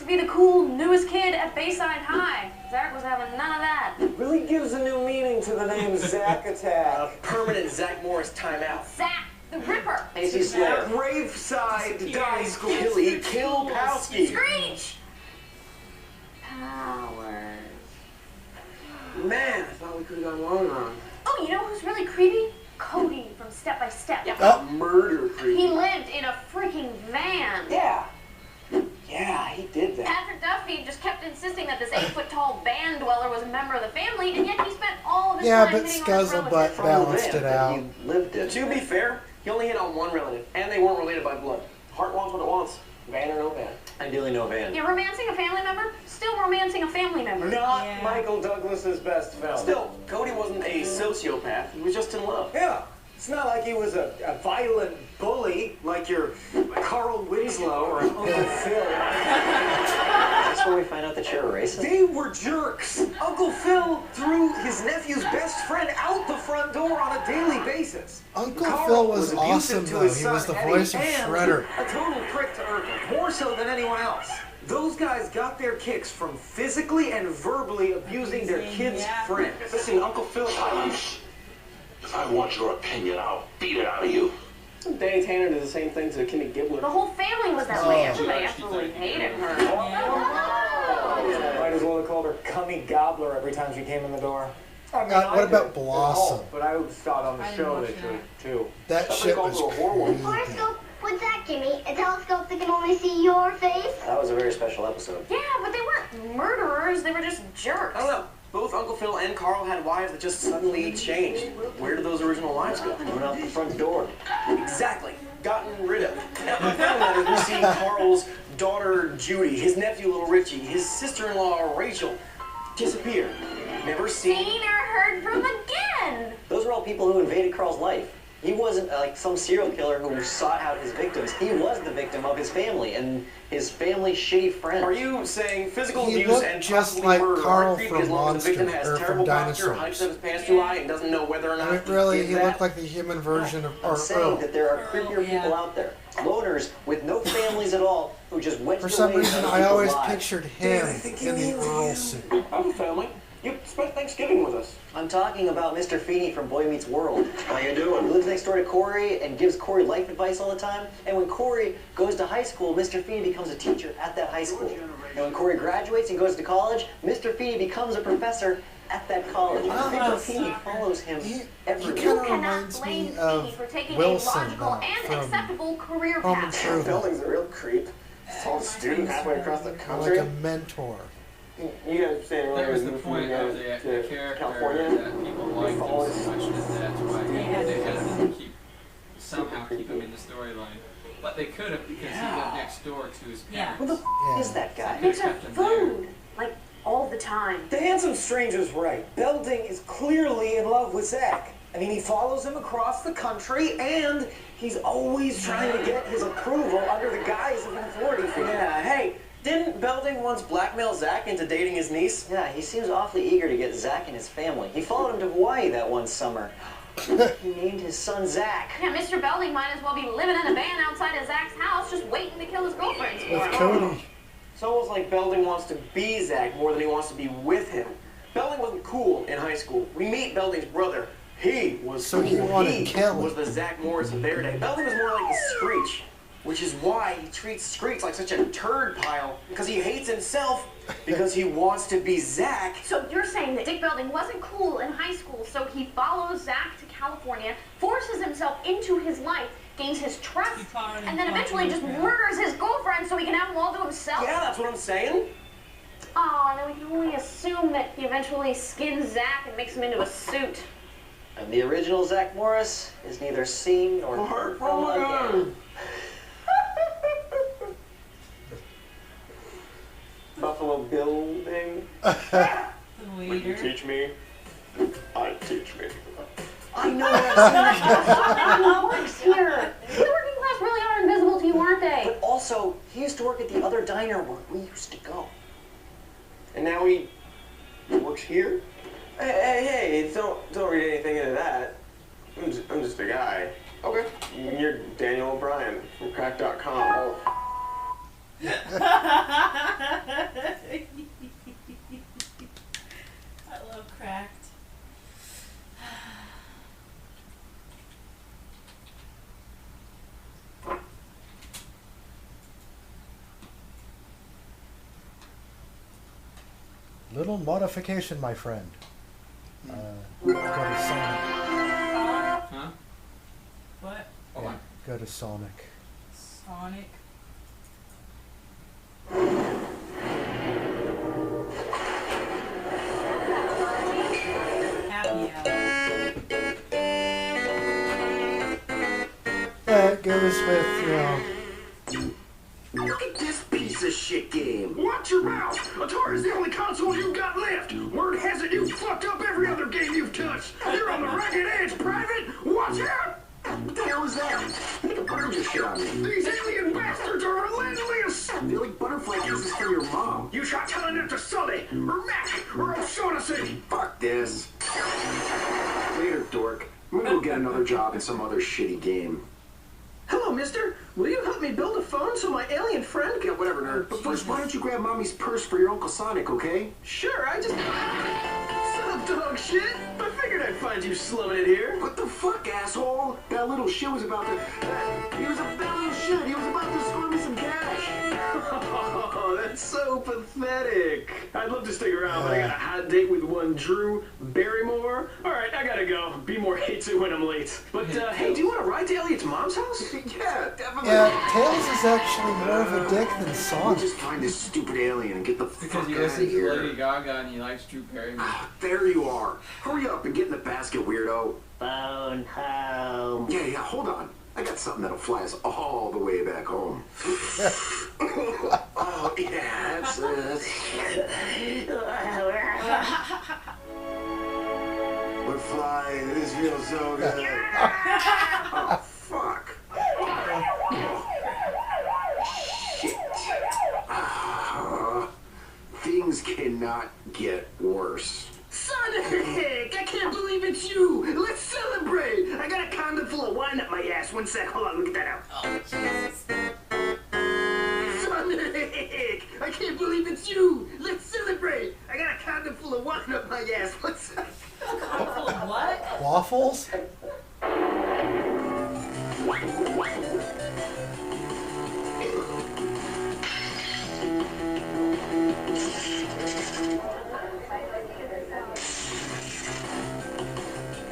be the cool, newest kid at Bayside High. Zach was having none of that. Really gives a new meaning to the name Zack Attack. Permanent Zach Morris timeout. Zach, the Ripper. AC Slayer. Graveside Die School. Kill Palsky. Screech. Powers. Man, I thought we could have gone long wrong. Oh, you know who's really creepy? Cody from Step by Step. Murder creep. He lived in a freaking van. Yeah, he did that. Patrick Duffy just kept insisting that this 8-foot-tall van dweller was a member of the family, and yet he spent all of his time but hitting on his Scuzzlebutt relatives. balanced it out. He lived it. To be fair, he only hit on one relative, and they weren't related by blood. Heart wants what it wants. Van or no van. Ideally no van. You're romancing a family member? Still romancing a family member. Not Michael Douglas's best film. Still, Cody wasn't a sociopath. He was just in love. Yeah. It's not like he was a violent bully like your Carl Winslow or Uncle Phil. That's where we find out that you're a racist. They were jerks. Uncle Phil threw his nephew's best friend out the front door on a daily basis. Uncle Carl Phil was abusive awesome, to though. his He son, was the Eddie, voice of and Shredder. a total prick to Urkel, more so than anyone else. Those guys got their kicks from physically and verbally abusing their kids' friends. Listen, Uncle Phil. If I want your opinion, I'll beat it out of you. Danny Tanner did the same thing to Kimmy Gibbler. The whole family was that way. Everybody absolutely hated her. Might as well have called her Cummy Gobbler every time she came in the door. I mean, what about did, Blossom? But I saw it on the show they did too. That shit was creepy. Horoscope? What's that, Jimmy? A telescope that can only see your face? That was a very special episode. Yeah, but they weren't murderers. They were just jerks. I don't know. Both Uncle Phil and Carl had wives that just suddenly changed. Where did those original wives go? Went out the front door. Exactly. Gotten rid of. Now, in film letters, we see Carl's daughter Judy, his nephew Little Richie, his sister-in-law Rachel disappear. Never Seen or heard from again. Those are all people who invaded Carl's life. He wasn't like some serial killer who sought out his victims. He was the victim of his family and his family's shitty friends. Are you saying physical He abuse looked and just possibly like murder Carl aren't creepy from as long as the victim Monster, has or from terrible posture, Dinosaurs? hikes up his pants too high, and doesn't know whether or not I mean, really, he that? looked like the human version of I'm saying Earl. that there are creepier people out there. Loners with no families at all who just wedge For their some ways reason, into I always people's lives. pictured him in the Earl suit. I have a family. You spent Thanksgiving with us. I'm talking about Mr. Feeney from Boy Meets World. How you doing? He lives next door to Corey and gives Corey life advice all the time. And when Corey goes to high school, Mr. Feeney becomes a teacher at that high school. And when Corey graduates and goes to college, Mr. Feeney becomes a professor at that college. Mr. Feeney follows him He everywhere. kind You of cannot reminds blame me Feeney of for taking Wilson, a logical and from acceptable career Home path. Improvement. Fielding's a real creep. Tall student halfway across the Like country. a mentor. You guys saying That earlier was the moved point from, of the character California? that people liked him so much that that's why they had to somehow keep him in the storyline. But they could have because he lived next door to his parents. Who the f*** is that guy? Makes her food, like, all the time. The handsome stranger's right. Belding is clearly in love with Zach. I mean, he follows him across the country, and he's always trying to get his approval under the guise of an authority figure. Yeah, hey, didn't Belding once blackmail Zach into dating his niece? Yeah, he seems awfully eager to get Zach and his family. He followed him to Hawaii that one summer. He named his son Zach. Yeah, Mr. Belding might as well be living in a van outside of Zach's house, just waiting to kill his girlfriends for With him. Cody. It's almost like Belding wants to be Zach more than he wants to be with him. Belding wasn't cool in high school. We meet Belding's brother. He was So he cool. wanted to kill him. was the Zach Morris of their day. Belding was more like a Screech, which is why he treats Screech like such a turd pile, because he hates himself, because he wants to be Zach. So you're saying that Dick Belding wasn't cool in high school, so he follows Zach to California, forces himself into his life, gains his trust, and then eventually just murders his girlfriend so he can have them all to himself? Yeah, that's what I'm saying. Oh, and then we can only assume that he eventually skins Zach and makes him into a suit. And the original Zach Morris is neither seen nor heard from again. Buffalo Building. Will you teach me? I teach me. I know that. He works here. The working class really are invisible to you, aren't they? But also, he used to work at the other diner where we used to go. And now he works here? Hey, don't read anything into that. I'm just a guy. Okay. You're Daniel O'Brien from crack.com. Little modification, my friend. Go to Sonic. Huh? What? Hold on. Go to Sonic. Sonic. Happy hour. That goes with, you know. Look at this piece of shit game. Watch your mouth. Atari's the only console you've got left. Word has it you fucked up every other game you've touched. You're on the ragged edge, Private. Watch out. What the hell is that? I think a bird just shit on me. These alien bastards are relentless. I feel like Butterfly Kiss is for your mom. You try telling that to Sully, or Mac, or O'Shaughnessy. Fuck this. Later, dork. I'm gonna go get another job in some other shitty game. Hello, mister. Will you help me build a phone so my alien friend can... Yeah, whatever, nerd. But first, why don't you grab Mommy's purse for your Uncle Sonic, okay? Sure, I just... Son of dog shit. I figured I'd find you slumming it here. What the fuck, asshole? That little shit was about to... That little shit. He was about to score me some cash. Oh, that's so pathetic. I'd love to stick around, but I got a hot date with one Drew Barrymore. All right, I gotta go. B-more hates it when I'm late. But, hey, do you want to ride to Elliot's mom's house? Yeah, definitely. Yeah, Tails is actually more of a dick than We'll Sonic. just find this stupid alien and get the Because fuck he out of listens to here. Lady Gaga and he likes Drew Barrymore. There you are. Hurry up and get in the basket, weirdo. Phone home. Yeah, hold on. I got something that'll fly us all the way back home. Oh, yeah, that's it. We're flying. This feels so good. Oh, fuck. Shit. Things cannot get worse. Sonic! I can't believe it's you! Let's celebrate! I got a condom full of wine up my ass. One sec, hold on, let me get that out. Oh, Jesus. Sonic! I can't believe it's you! Let's celebrate! I got a condom full of wine up my ass. One sec. Full of what? Waffles?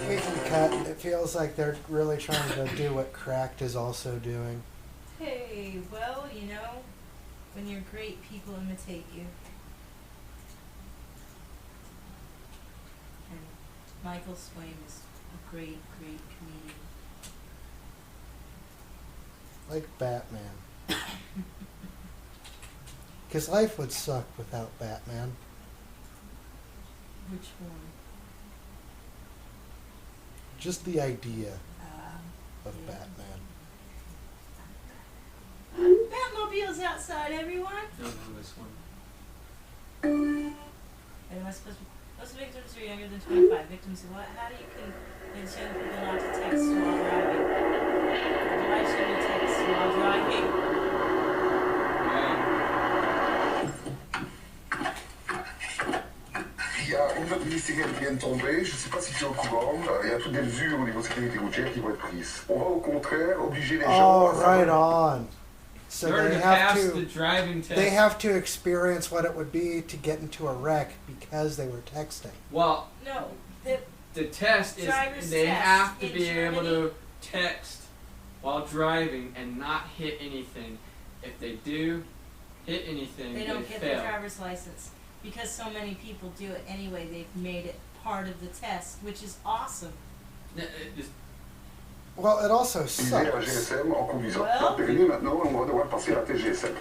We can cut. It feels like they're really trying to do what Cracked is also doing. Hey, well, you know, when you're great, people imitate you. And Michael Swaim is a great, great comedian. Like Batman. Because life would suck without Batman. Which one? Just the idea of Yeah. Batman. Batmobile's outside, everyone. No, this one. And am I supposed to... Most victims are younger than 25. Victims of what? How do you convince young people not to text while driving? Why should you text while driving? Il y a une note ministérielle qui vient de tomber, je ne sais pas si tu es au courant, il y a toutes des mesures au niveau de sécurité routière qui vont être prises. On va au contraire obliger les gens Oh, right on. So In order they to have pass the to driving test. they have to experience what it would be to get into a wreck because they were texting. Well, No, the test is Driver's they test have to in be able Germany. to text while driving and not hit anything. If they do hit anything, they don't get fail. their driver's license. Because so many people do it anyway, they've made it part of the test, which is awesome. Well, it also utiliser la sucks. GSM en conduisant. Well. Dans le périmètre maintenant, on va devoir passer à la TGSM.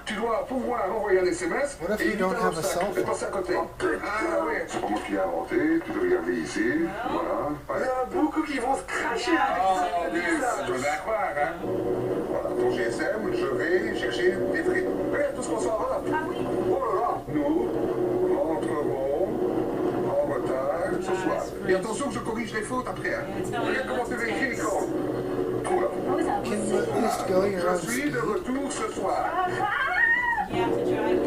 Tu dois pouvoir envoyer un SMS What if et you éviter don't have a l'obstacle cell et phone? passer à côté. Ah ouais, c'est pas moi qui l'ai inventé, tu peux regarder ici, voilà. Il y en a beaucoup qui vont se cracher avec ça. Tu vas croire, hein? Voilà, ton GSM, je vais chercher des frites. Regarde tout ce qu'on s'en va. Oh là là, nous rentrerons en retard ce soir. Et attention que je corrige les fautes après, hein? Regarde comment tu vérifies les codes. Tout là. Can you at least go your own Je suis de speed? retour ce soir. You have to drive